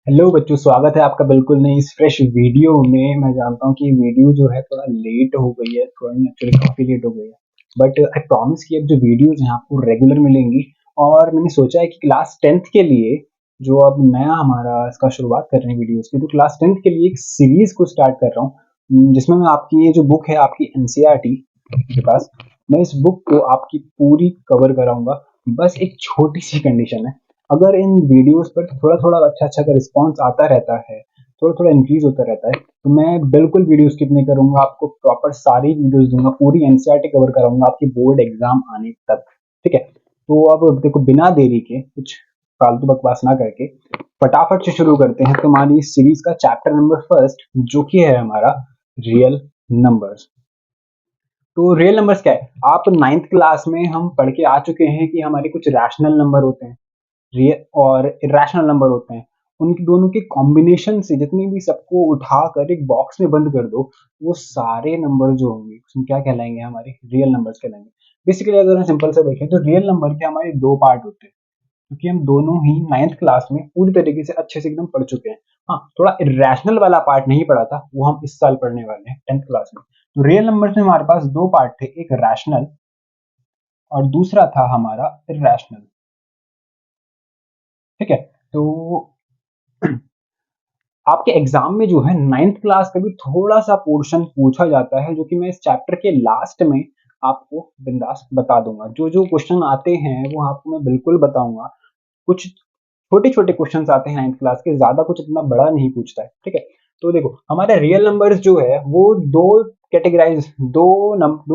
Hello बच्चों, स्वागत है आपका बिल्कुल नई इस फ्रेश वीडियो में। मैं जानता हूँ कि वीडियो जो है थोड़ा लेट हो गई है, थोड़ा नहीं एक्चुअली काफ़ी लेट हो गई है, बट आई प्रॉमिस कि अब जो वीडियोज़ हैं आपको रेगुलर मिलेंगी। और मैंने सोचा है कि क्लास 10th के लिए जो अब नया हमारा इसका शुरुआत कर रहे हैं वीडियोज़ की, तो क्लास 10th के लिए एक सीरीज़ को स्टार्ट कर रहा हूँ, जिसमें मैं आपकी ये जो बुक है आपकी एनसीईआरटी के पास, मैं इस बुक को आपकी पूरी कवर कराऊँगा। बस एक छोटी-सी कंडीशन है, अगर इन वीडियोस पर थोड़ा-थोड़ा अच्छा-अच्छा का रिस्पॉन्स आता रहता है, थोड़ा-थोड़ा इंक्रीज़ होता रहता है, तो मैं बिल्कुल वीडियो स्किप नहीं करूँगा, आपको प्रॉपर सारी वीडियोस दूँगा, पूरी एनसीईआरटी कवर कराऊँगा आपकी बोर्ड एग्ज़ाम आने तक, ठीक है? तो अब देखो, बिना देरी के, कुछ फालतू बकवास ना करके, फटाफट से शुरू करते हैं तुम्हारी इस सीरीज़ का चैप्टर नंबर फर्स्ट, जो कि है हमारा रियल नंबर्स। तो रियल नंबर्स क्या है? आप 9th क्लास में हम पढ़ के आ चुके हैं कि हमारे कुछ रैशनल नंबर होते हैं, रियल और इरेशनल नंबर होते हैं। उनकी दोनों के कॉम्बिनेशन से जितने भी सबको उठाकर एक बॉक्स में बंद कर दो, वो सारे नंबर जो होंगे उसमें क्या कहलाएँगे? हमारे रियल नंबर्स कहलाएँगे। बेसिकली अगर हम सिंपल से देखें तो रियल नंबर के हमारे 2 पार्ट होते हैं, क्योंकि हम दोनों ही 9th क्लास में पूरी तरीके से अच्छे से एकदम पढ़ चुके हैं। हाँ, थोड़ा इरेशनल वाला पार्ट नहीं पढ़ा था, वो हम इस साल पढ़ने वाले हैं 10th क्लास में। तो रियल नंबर्स में हमारे पास 2 पार्ट थे, एक रैशनल और दूसरा था हमारा इरेशनल, ठीक है? तो आपके एग्जाम में जो है 9th क्लास का भी थोड़ा-सा पोर्शन पूछा जाता है, जो कि मैं इस चैप्टर के लास्ट में आपको बिंदास बता दूँगा। जो-जो क्वेश्चन आते हैं, वो आपको मैं बिल्कुल बताऊँगा। कुछ छोटे-छोटे क्वेश्चन्स आते हैं 9th क्लास के, ज़्यादा कुछ इतना बड़ा नहीं पूछता है, ठीक है? तो देखो, हमारे रियल नंबर्स जो है, वो 2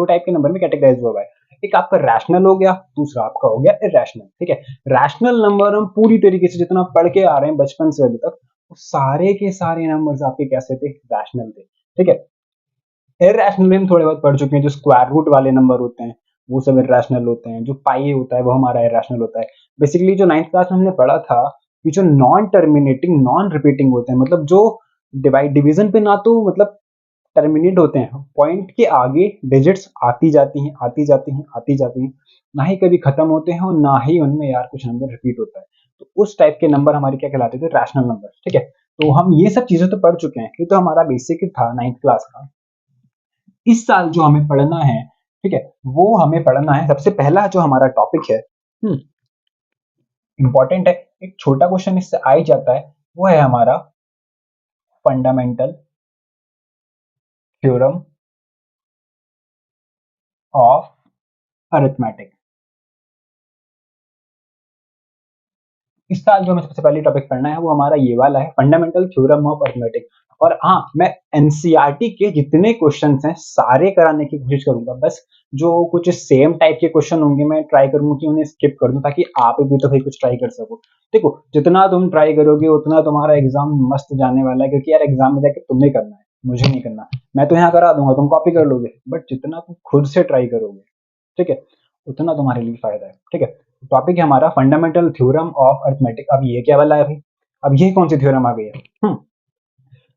टाइप के नंबर में कैटेगराइज़ हुआ हुआ है। एक आपका रैशनल हो गया, दूसरा आपका हो गया इरेशनल, ठीक है? रैशनल नंबर हम पूरी तरीके से जितना पढ़ के आ रहे हैं बचपन से अभी तक, वो सारे के सारे नंबर्स आपके कैसे थे? रैशनल थे, ठीक है? इर्रेशनल में हम थोड़े बहुत पढ़ चुके हैं, जो स्क्वायर रूट वाले नंबर होते हैं, वो सब इर्रेशनल होते हैं। जो पाई होता है, वो हमारा इर्रेशनल होता है। बेसिकली जो 9th क्लास में हमने पढ़ा था, कि जो नॉन टर्मिनेटिंग, नॉन रिपीटिंग होते हैं, मतलब जो डिवीज़न पे ना तो मतलब टर्मिनेट होते हैं, पॉइंट के आगे डिजिट्स आती जाती हैं, आती जाती हैं, आती जाती हैं, ना ही कभी खत्म होते हैं और ना ही उनमें यार कुछ नंबर रिपीट होता है। तो उस टाइप के नंबर हमारे क्या कहलाते थे? रैशनल नंबर, ठीक है? तो हम ये सब चीज़ें तो पढ़ चुके हैं, ये तो हमारा बेसिक था 9th क्लास का। इस साल जो हमें पढ़ना है, ठीक है? वो हमें पढ़ना है, सबसे पहला जो हमारा टॉपिक है, इम्पोर्टेंट है, एक छोटा क्वेश्चन इससे आ ही जाता है, वो है हमारा फंडामेंटल थ्योरम ऑफ अरिथमेटिक। इस साल जो हमें सबसे पहले टॉपिक पढ़ना है, वो हमारा ये वाला है, फंडामेंटल थ्योरम ऑफ अरिथमेटिक। और हाँ, मैं एनसीईआरटी के जितने क्वेश्चंस हैं, सारे कराने की कोशिश करूँगा। बस जो कुछ सेम टाइप के क्वेश्चन होंगे, मैं ट्राई करूँगा कि उन्हें स्किप कर दूँ, ताकि आप भी तो भाई कुछ ट्राई कर सको। देखो, जितना तुम ट्राई करोगे, उतना तुम्हारा एग्ज़ाम मस्त जाने वाला है, क्योंकि यार एग्ज़ाम में जाके तुम्हें करना है, मुझे नहीं करना। मैं तो यहाँ करा दूँगा, तुम कॉपी कर लोगे, बट जितना तुम खुद से ट्राई करोगे, ठीक है? उतना तुम्हारे लिए फ़ायदा है, ठीक है? टॉपिक है हमारा फंडामेंटल थ्योरम ऑफ अरिथमेटिक। अब ये क्या वाला है भाई? अब ये कौन सी थ्योरम आ गई है?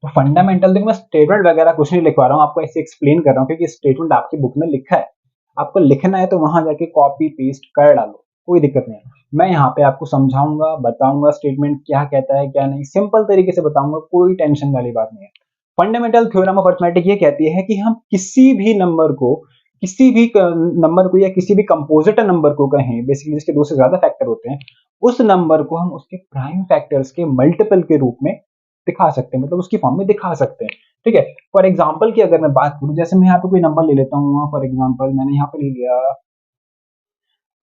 तो फंडामेंटल, देखो मैं स्टेटमेंट वगैरह कुछ नहीं लिखवा रहा हूँ, आपको ऐसे एक्सप्लेन कर रहा हूँ, क्योंकि स्टेटमेंट आपकी बुक में लिखा है। आपको लिखना है तो वहां जाके कॉपी पेस्ट कर डालो, कोई दिक्कत नहीं है। मैं यहाँ पे आपको समझाऊंगा, बताऊंगा स्टेटमेंट क्या कहता है क्या नहीं, सिंपल तरीके से बताऊंगा, कोई टेंशन वाली बात नहीं है। फंडामेंटल थ्योरम ऑफ अरिथमेटिक ये कहती है कि हम किसी भी नंबर को या किसी भी कंपोजिट नंबर को कहें, बेसिकली जिसके दो से ज्यादा फैक्टर होते हैं, उस नंबर को हम उसके प्राइम फैक्टर्स के मल्टीपल के रूप में दिखा सकते हैं, मतलब उसकी फॉर्म में दिखा सकते हैं, ठीक है? फॉर एग्जाम्पल की अगर मैं बात करूं, जैसे मैं यहाँ पे कोई नंबर ले लेता हूँ, फॉर एग्जाम्पल मैंने यहाँ पे ले लिया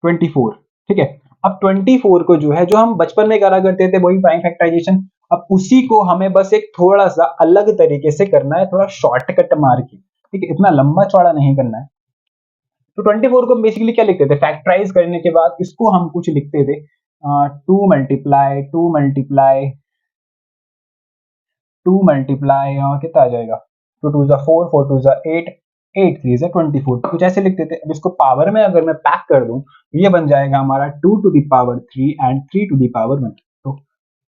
24, ठीक है? अब 24 को जो है, जो हम बचपन में करा करते थे, वही प्राइम फैक्टराइजेशन, अब उसी को हमें बस एक थोड़ा सा अलग तरीके से करना है, थोड़ा शॉर्टकट मार के, ठीक है? इतना लंबा चौड़ा नहीं करना है। तो 24 को हम बेसिकली क्या लिखते थे? फैक्टराइज करने के बाद इसको हम कुछ लिखते थे, टू मल्टीप्लाई कितना आ जाएगा? टू टू जा फोर, फोर टू जा एट, एट थ्री जा 24, कुछ ऐसे लिखते थे। अब इसको पावर में अगर मैं पैक कर दूं, तो ये बन जाएगा हमारा 2 to the power 3 and 3 to the power 1। तो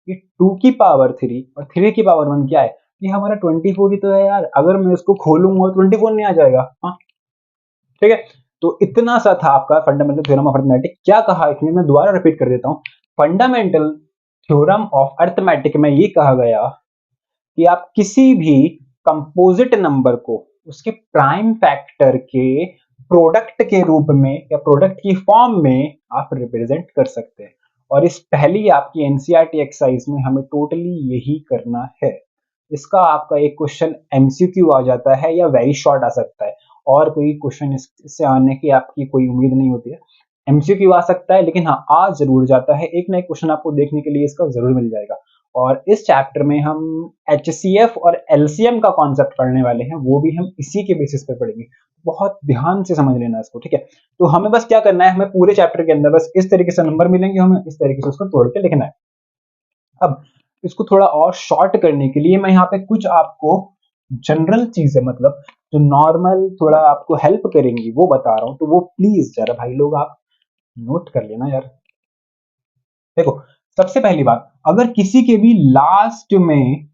ये 2 की पावर 3 और 3 की पावर 1 क्या है? ये हमारा 24 ही तो है यार। अगर मैं इसको खोलूंगा, 24 नहीं आ जाएगा? हाँ, ठीक है? तो इतना सा था आपका फंडामेंटल थ्योरम ऑफ अरिथमेटिक। क्या कहा इसमें, मैं दोबारा रिपीट कर देता हूँ। फंडामेंटल थ्योरम ऑफ अर्थमेटिक में ये कहा गया कि आप किसी भी कंपोजिट नंबर को उसके प्राइम फैक्टर के प्रोडक्ट के रूप में या प्रोडक्ट की फॉर्म में आप रिप्रेजेंट कर सकते हैं। और इस पहली आपकी एनसीईआरटी एक्सरसाइज में हमें टोटली यही करना है। इसका आपका एक क्वेश्चन एमसीक्यू आ जाता है या वेरी शॉर्ट आ सकता है, और कोई क्वेश्चन इससे आने की आपकी कोई उम्मीद नहीं होती है। एमसीक्यू आ सकता है, लेकिन हाँ आ जरूर जाता है। एक ना एक क्वेश्चन आपको देखने के लिए इसका जरूर मिल जाएगा। और इस चैप्टर में हम एचसीएफ और एलसीएम का कॉन्सेप्ट पढ़ने वाले हैं, वो भी हम इसी के बेसिस पे पढ़ेंगे। बहुत ध्यान से समझ लेना इसको, ठीक है। तो हमें बस क्या करना है, हमें पूरे चैप्टर के अंदर बस इस तरीके से नंबर मिलेंगे, हमें इस तरीके से उसको तोड़ के लिखना है। अब इसको थोड़ा और शॉर्ट करने के लिए मैं यहाँ पे कुछ आपको जनरल चीजें, मतलब जो नॉर्मल थोड़ा आपको हेल्प करेंगी वो बता रहा हूँ, तो वो प्लीज जरा भाई लोग आप नोट कर लेना यार। देखो, सबसे पहली बात, अगर किसी के भी लास्ट में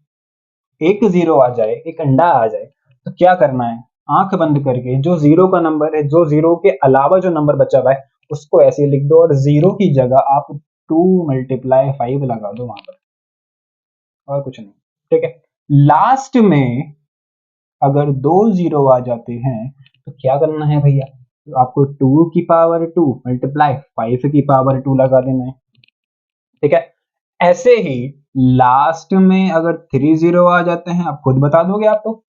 एक जीरो आ जाए, एक अंडा आ जाए, तो क्या करना है, आंख बंद करके जो जीरो का नंबर है, जो जीरो के अलावा जो नंबर बचा हुआ है उसको ऐसे लिख दो, और जीरो की जगह आप 2 × 5 लगा दो वहां पर, और कुछ नहीं, ठीक है। लास्ट में अगर 2 जीरो आ जाते हैं तो क्या करना है भैया, तो आपको 2 की पावर 2 मल्टीप्लाई 5 की पावर 2 लगा देना है, ठीक है। ऐसे ही लास्ट में अगर 3 जीरो आ जाते हैं, आप खुद बता दोगे आप तो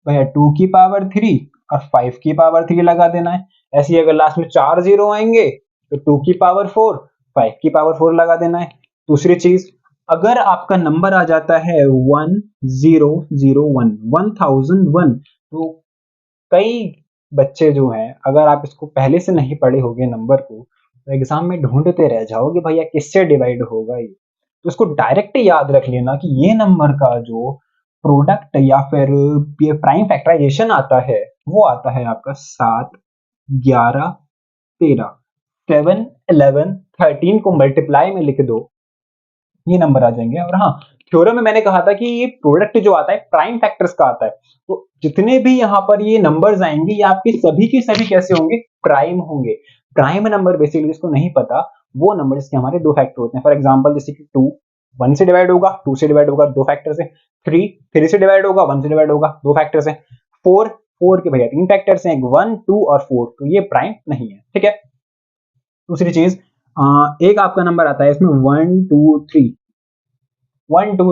भैया 2 की पावर 3 और 5 की पावर 3 लगा देना है। ऐसे ही अगर लास्ट में 4 जीरो आएंगे तो 2 की पावर 4 5 की पावर 4 लगा देना है। दूसरी चीज, अगर आपका नंबर आ जाता है 1001 1001, तो कई बच्चे जो हैं, अगर आप इसको पहले से नहीं पढ़े होंगे नंबर को, तो एग्जाम में ढूंढते रह जाओगे भैया किससे डिवाइड होगा ये। तो इसको डायरेक्ट याद रख लेना कि ये नंबर का जो प्रोडक्ट या फिर ये प्राइम फैक्टराइजेशन आता है, वो आता है आपका 7 11 13 7 11 13 को मल्टीप्लाई में लिख दो, ये नंबर आ जाएंगे। और हाँ, थ्योरम में मैंने कहा था कि ये प्रोडक्ट जो आता है प्राइम फैक्टर्स का आता है, तो जितने भी यहाँ पर ये नंबर्स आएंगे ये आपके सभी के सभी कैसे होंगे, प्राइम होंगे। प्राइम नंबर बेसिकली जिसको नहीं पता, वो नंबर जिसके हमारे दो फैक्टर होते हैं। फॉर एग्जाम्पल जैसे कि 2 1 से डिवाइड होगा, 2 से डिवाइड होगा, दो फैक्टर से। 3 3 से डिवाइड होगा, 1 से डिवाइड होगा, दो फैक्टर से। 4 4 के भैया तीन फैक्टर्स हैं, 1 2 और 4, तो ये प्राइम नहीं है, ठीक है। दूसरी चीज, एक आपका नंबर आता है इसमें 1 2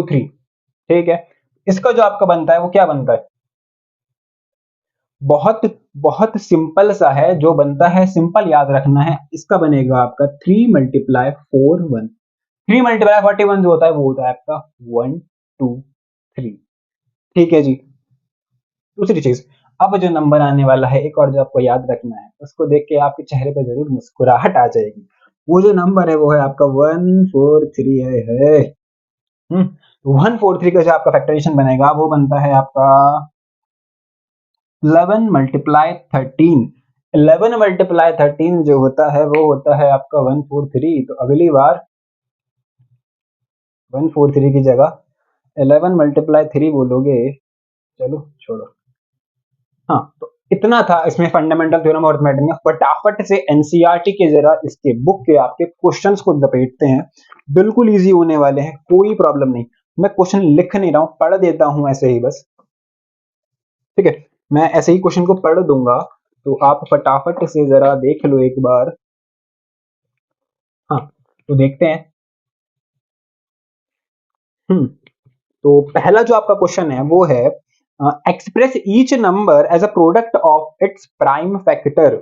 3, ठीक है। इसका जो आपका बनता है वो क्या बनता है, बहुत बहुत सिंपल सा है जो बनता है, सिंपल याद रखना है। इसका बनेगा आपका 3 × 41, 3 × 41 जो होता है वो होता है आपका 1 2 3, ठीक है जी। दूसरी चीज, अब जो नंबर आने वाला है एक और जो आपको याद रखना है, उसको देख के आपके चेहरे पे जरूर मुस्कुराहट आ जाएगी। वो जो नंबर है वो है आपका 143 है। 143 का जो आपका फैक्टराइजेशन बनेगा वो बनता है आपका 11 × 13। 11 × 13 जो होता है वो होता है आपका 143। तो अगली बार 143 की जगह 11 × 3 बोलोगे। चलो छोड़ो। हाँ, तो इतना था इसमें फंडामेंटल थ्योरम और अरिथमेटिक में। फटाफट से एनसीईआरटी के जरा इसके बुक के आपके क्वेश्चंस को लपेटते हैं, बिल्कुल इजी होने वाले हैं, कोई प्रॉब्लम नहीं। मैं क्वेश्चन लिख नहीं रहा हूं, पढ़ देता हूं ऐसे ही बस, ठीक है। मैं ऐसे ही क्वेश्चन को पढ़ दूंगा, तो आप फटाफट से जरा देख लो एक बार। हाँ, तो देखते हैं। तो पहला जो आपका क्वेश्चन है वो है, express each number as a product of its prime factor.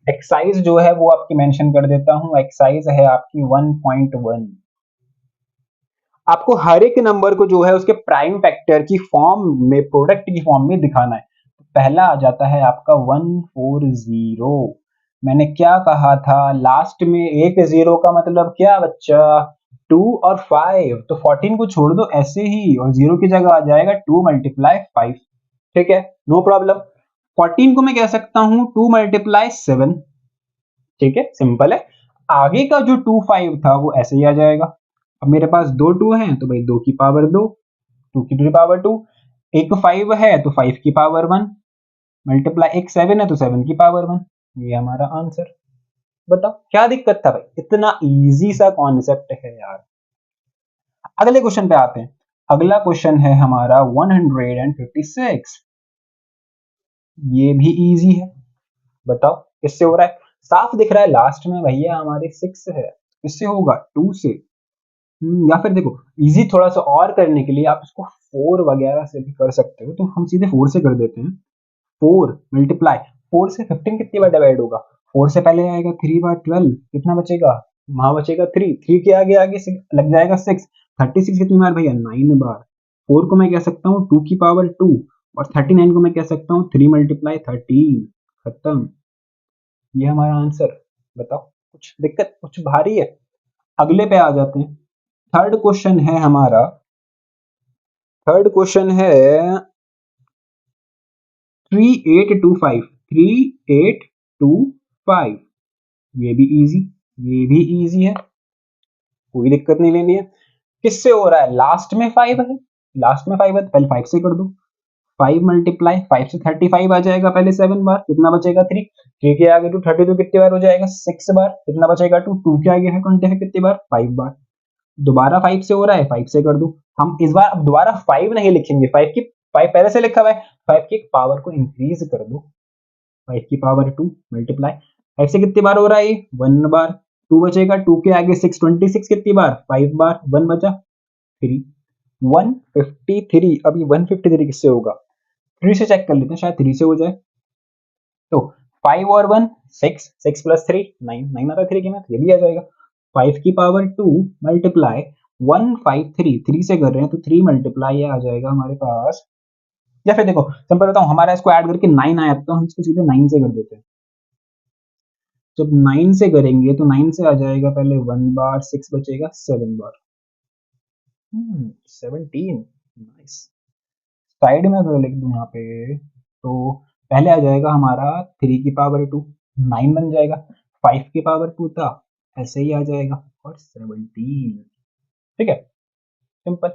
Exercise जो है वो आपकी मेंशन कर देता हूं, एक्सरसाइज है आपकी 1.1। आपको हर एक नंबर को जो है उसके प्राइम फैक्टर की फॉर्म में, प्रोडक्ट की फॉर्म में दिखाना है। तो पहला आ जाता है आपका 140। मैंने क्या कहा था, लास्ट में एक जीरो का मतलब क्या बच्चा, 2 और 5, तो 14 को छोड़ दो ऐसे ही, और जीरो की जगह आ जाएगा 2 × 5, ठीक है, नो प्रॉब्लम। 14 को मैं कह सकता हूं 2 × 7, ठीक है, सिंपल है। आगे का जो 2 5 था वो ऐसे ही आ जाएगा। अब मेरे पास दो 2 हैं तो भाई 2 की पावर 2, 2 की पावर 2। एक 5 है तो 5 की पावर 1, मल्टीप्लाई एक 7 है तो 7 की पावर 1। ये हमारा आंसर। बताओ क्या दिक्कत था भाई, इतना इजी सा कॉन्सेप्ट है यार। अगले क्वेश्चन पे आते हैं। अगला क्वेश्चन है हमारा 156। ये भी इजी है, बताओ किससे हो रहा है। साफ दिख रहा है लास्ट में भैया हमारे 6 है, किससे होगा, 2 से। या फिर देखो इजी थोड़ा सा और करने के लिए आप इसको 4 वगैरह से भी कर सकते हो, तो हम सीधे 4 से कर देते हैं। 4 मल्टीप्लाई 4 से 15 कितनी बार डिवाइड होगा, 4 से पहले आएगा 3 बार 12, कितना बचेगा, वहां बचेगा 3, 3 के आगे आगे लग जाएगा 6, 36 कितनी बार भैया, 9 बार। 4 को मैं कह सकता हूँ 2 की पावर 2, और 39 को मैं कह सकता हूँ 3 मल्टीप्लाई 13। खत्म, ये हमारा आंसर। बताओ कुछ दिक्कत, कुछ भारी है। अगले पे आ जाते हैं। थर्ड क्वेश्चन है हमारा, थर्ड क्वेश्चन है 3825, 3825। ये भी इजी, ये भी इजी है, कोई दिक्कत नहीं लेनी है। किससे हो रहा है, लास्ट में 5 है, लास्ट में 5 है तो पहले 5 से कर दो। 5 मल्टीप्लाई 5 से 35 आ जाएगा पहले 7 बार, कितना बचेगा 3, 3 के आगे 2, 32 कितनी बार हो जाएगा 6 बार, कितना बचेगा 2, 2 के आगे है 20 है कितनी बार 5 बार। दोबारा 5 से हो रहा है, 5 से कर दो। हम इस बार अब दोबारा 5 नहीं लिखेंगे, 5 की 5 पहले से लिखा हुआ है, 5 की पावर को इंक्रीज कर दो। 5 की पावर 2 मल्टीप्लाई 5 से कितनी बार हो रहा है, 1 बार। 2 बचेगा, 2 के आगे 6, 26 कितनी बार 5 बार, 1 बचा 3, 153। अब ये 153 किससे होगा, 3 से चेक कर लेते हैं, शायद 3 से हो जाए। तो 5 और 1 6, 6 प्लस 3 9, 9 आता है 3 की मैथ, ये भी आ जाएगा। 5 की पावर 2 मल्टीप्लाई 153, 3 से कर रहे हैं तो 3 मल्टीप्लाई ये आ जाएगा हमारे पास। या फिर देखो सिंपल बताऊं, हमारा इसको ऐड करके 9 आया तो हम इसको सीधे 9 से कर देते हैं। जब 9 से करेंगे तो 9 से आ जाएगा पहले 1 बार, 6 बचेगा 7 बार। 17, नाइस। साइड में अगर लिख दूं यहाँ पे तो पहले आ जाएगा हमारा 3 की पावर 2, 9 बन जाएगा, 5 की पावर 2 था, ऐसे ही आ जाएगा, और 17। ठीक है, सिंपल,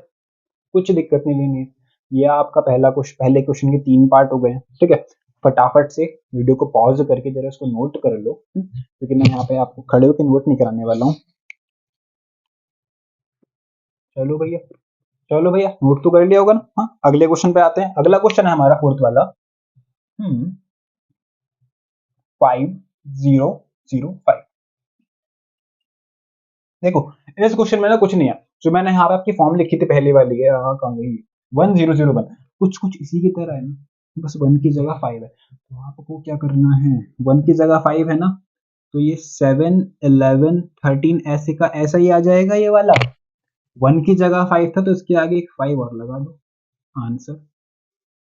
कुछ दिक्कत नहीं लेनी है। ये आपका पहला क्वेश्चन, पहले क्वेश्चन के 3 पार्ट हो गए हैं। ठीक है, फटाफट से वीडियो को पॉज करके जरा उसको नोट कर लो, क्योंकि मैं यहाँ पे आपको खड़े होकर नोट नहीं कराने वाला हूँ। चलो भैया, चलो भैया नोट तो कर लिया होगा ना। हाँ, अगले क्वेश्चन पे आते हैं। अगला क्वेश्चन है हमारा फोर्थ वाला, 5005। देखो इस क्वेश्चन में ना कुछ नहीं है, जो मैंने यहाँ पे आपकी फॉर्म लिखी थी पहली वाली है, कहाँ गई, 1001, कुछ कुछ इसी की तरह है ना, बस 1 की जगह 5 है, तो आपको क्या करना है, 1 की जगह 5 है ना, तो ये 7 11 13 ऐसे का ऐसा ही आ जाएगा ये वाला। 1 की जगह 5 था तो इसके आगे एक 5 और लगा दो, आंसर।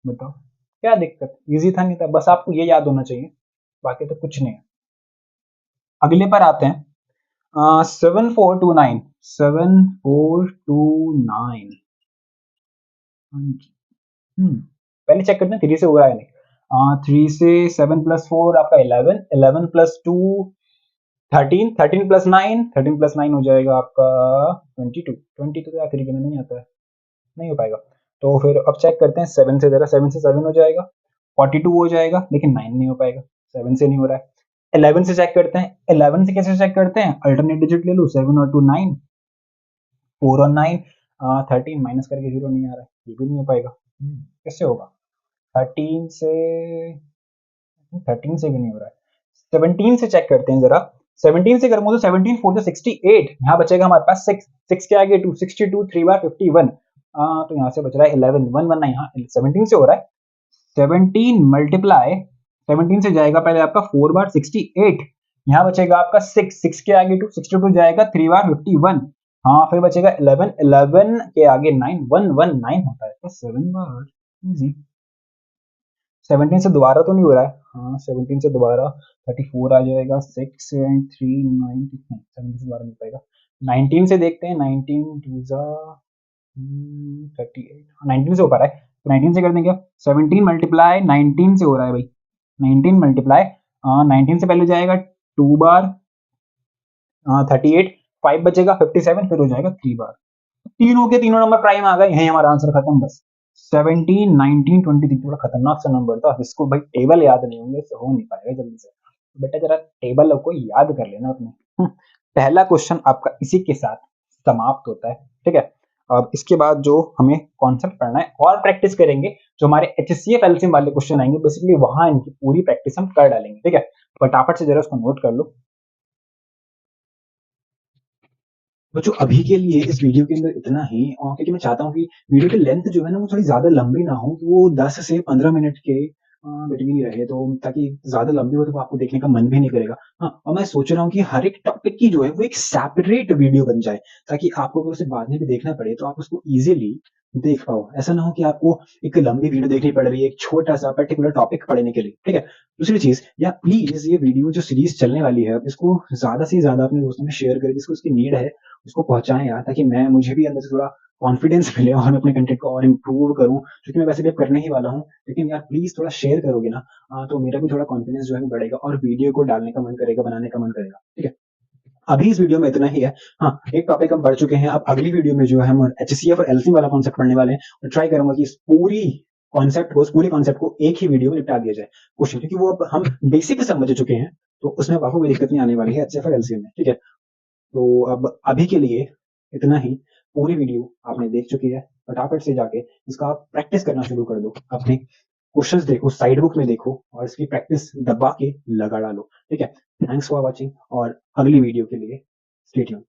बताओ क्या दिक्कत, इजी था नहीं था, बस आपको ये याद होना चाहिए, बाकी तो कुछ नहीं है। अगले पर आते हैं, 7429, 7429। पहले चेक करते हैं 3 से हुआ है नहीं। 3 से 7 प्लस 4 आपका 11, 11 प्लस 2 13, 13 प्लस 9, 13 प्लस 9 हो जाएगा आपका 22, 22 तो यार 3 के में नहीं आता है, नहीं हो पाएगा। तो फिर अब चेक करते हैं 7 से, जरा 7 से 7 हो जाएगा, 42 हो जाएगा, लेकिन 9 नहीं हो पाएगा, 7 से नहीं हो रहा है। 11 से चेक करते हैं, 11 से कैसे चेक करते हैं, अल्टरनेट डिजिट ले लो, 7 और 2 9, 4 और 9 13, माइनस करके 0 नहीं आ रहा है, ये भी नहीं हो पाएगा। कैसे होगा, 13 से, 13 से भी नहीं हो रहा है। 17 से चेक करते हैं जरा, 17 से करूंगा तो 17 4 जो 68, यहाँ बचेगा हमारे पास 6, 6 के आगे 2, 62 3 बार 51, तो यहाँ से बच रहा है 11, 1 1 यहाँ 17 से हो रहा है। 17 मल्टीप्लाई 17 से जाएगा पहले आपका 4 बार 68, यहाँ बचेगा आपका 6, 6 के आगे 2, 62 जाएगा 3 बार 51, हाँ फिर बचेगा 11, 11 के आगे 9, 1 1 9 होता है, तो 7 बार, इजी। 17 से दोबारा तो नहीं हो रहा है, हाँ 17 से दोबारा 34 आ जाएगा, 6 एंड 3 9, 17 से दोबारा नहीं पाएगा। 19 से देखते हैं, 19 टू जा 38, 19 से हो पा रहा है तो 19 से कर देंगे। 17 मल्टीप्लाई 19 से हो रहा है भाई, 19 मल्टीप्लाई 19 से पहले जाएगा 2 बार 38, 5 बचेगा 57, फिर हो जाएगा 3 बार, तीनों के तीनों नंबर प्राइम आ गए, यही हमारा आंसर खत्म बस। 17 19 23 थोड़ा खतरनाक सा नंबर था, जिसको भाई टेबल याद नहीं होंगे इससे हो नहीं पाएगा जल्दी से, तो बेटा जरा टेबल को याद कर लेना अपने। पहला क्वेश्चन आपका इसी के साथ समाप्त होता है। ठीक है, अब इसके बाद जो हमें कॉन्सेप्ट पढ़ना है और प्रैक्टिस करेंगे, जो हमारे एचसीएफ एलसीएम वाले क्वेश्चन आएंगे बेसिकली वहां इनकी पूरी प्रैक्टिस हम कर डालेंगे। ठीक है, फटाफट से जरा उसको नोट कर लो। तो जो अभी के लिए इस वीडियो के अंदर इतना ही, और क्योंकि मैं चाहता हूँ कि वीडियो की लेंथ जो है ना वो थोड़ी ज्यादा लंबी ना हो, वो 10 से 15 मिनट के बिटवीन ही रहे, तो ताकि ज्यादा लंबी हो तो आपको देखने का मन भी नहीं करेगा। हाँ, और मैं सोच रहा हूँ कि हर एक टॉपिक की जो है वो एक सेपरेट वीडियो बन जाए, ताकि आपको अगर उसे बाद में भी देखना पड़े तो आप उसको इजीली देख पाओ। ऐसा ना हो कि आपको एक लंबी वीडियो देखनी पड़ रही है एक छोटा सा पर्टिकुलर टॉपिक पढ़ने के लिए। ठीक है, दूसरी चीज, या प्लीज ये वीडियो जो सीरीज चलने वाली है इसको ज्यादा से ज्यादा अपने दोस्तों में शेयर करें जिसको उसकी नीड है, उसको पहुंचाएं यार, ताकि मैं मुझे भी अंदर से थोड़ा कॉन्फिडेंस मिले और मैं अपने कंटेंट को और इम्प्रूव करूं, क्योंकि मैं वैसे भी अब करने ही वाला हूं। लेकिन यार प्लीज थोड़ा शेयर करोगे ना, तो मेरा भी थोड़ा कॉन्फिडेंस जो है वो बढ़ेगा और वीडियो को डालने का मन करेगा, बनाने का मन करेगा। ठीक है, अभी इस वीडियो में इतना ही है। हाँ, एक टॉपिक हम पढ़ चुके हैं, अब अगली वीडियो में जो है हम एचसीएफ और एलसीएम वाला कॉन्सेप्ट पढ़ने वाले हैं, और ट्राई करूंगा कि इस पूरे कॉन्सेप्ट को एक ही वीडियो में निपटा दिया जाए क्वेश्चन, क्योंकि वो अब हम बेसिक समझ चुके हैं, तो उसमें आपको कोई दिक्कत नहीं आने वाली है एचसीएफ और एलसीएम में। ठीक है, तो अब अभी के लिए इतना ही। पूरी वीडियो आपने देख चुकी है, फटाफट से जाके इसका आप प्रैक्टिस करना शुरू कर दो, अपने क्वेश्चंस देखो, साइड बुक में देखो और इसकी प्रैक्टिस दबा के लगा डालो। ठीक है, थैंक्स फॉर वॉचिंग, और अगली वीडियो के लिए स्टे ट्यून।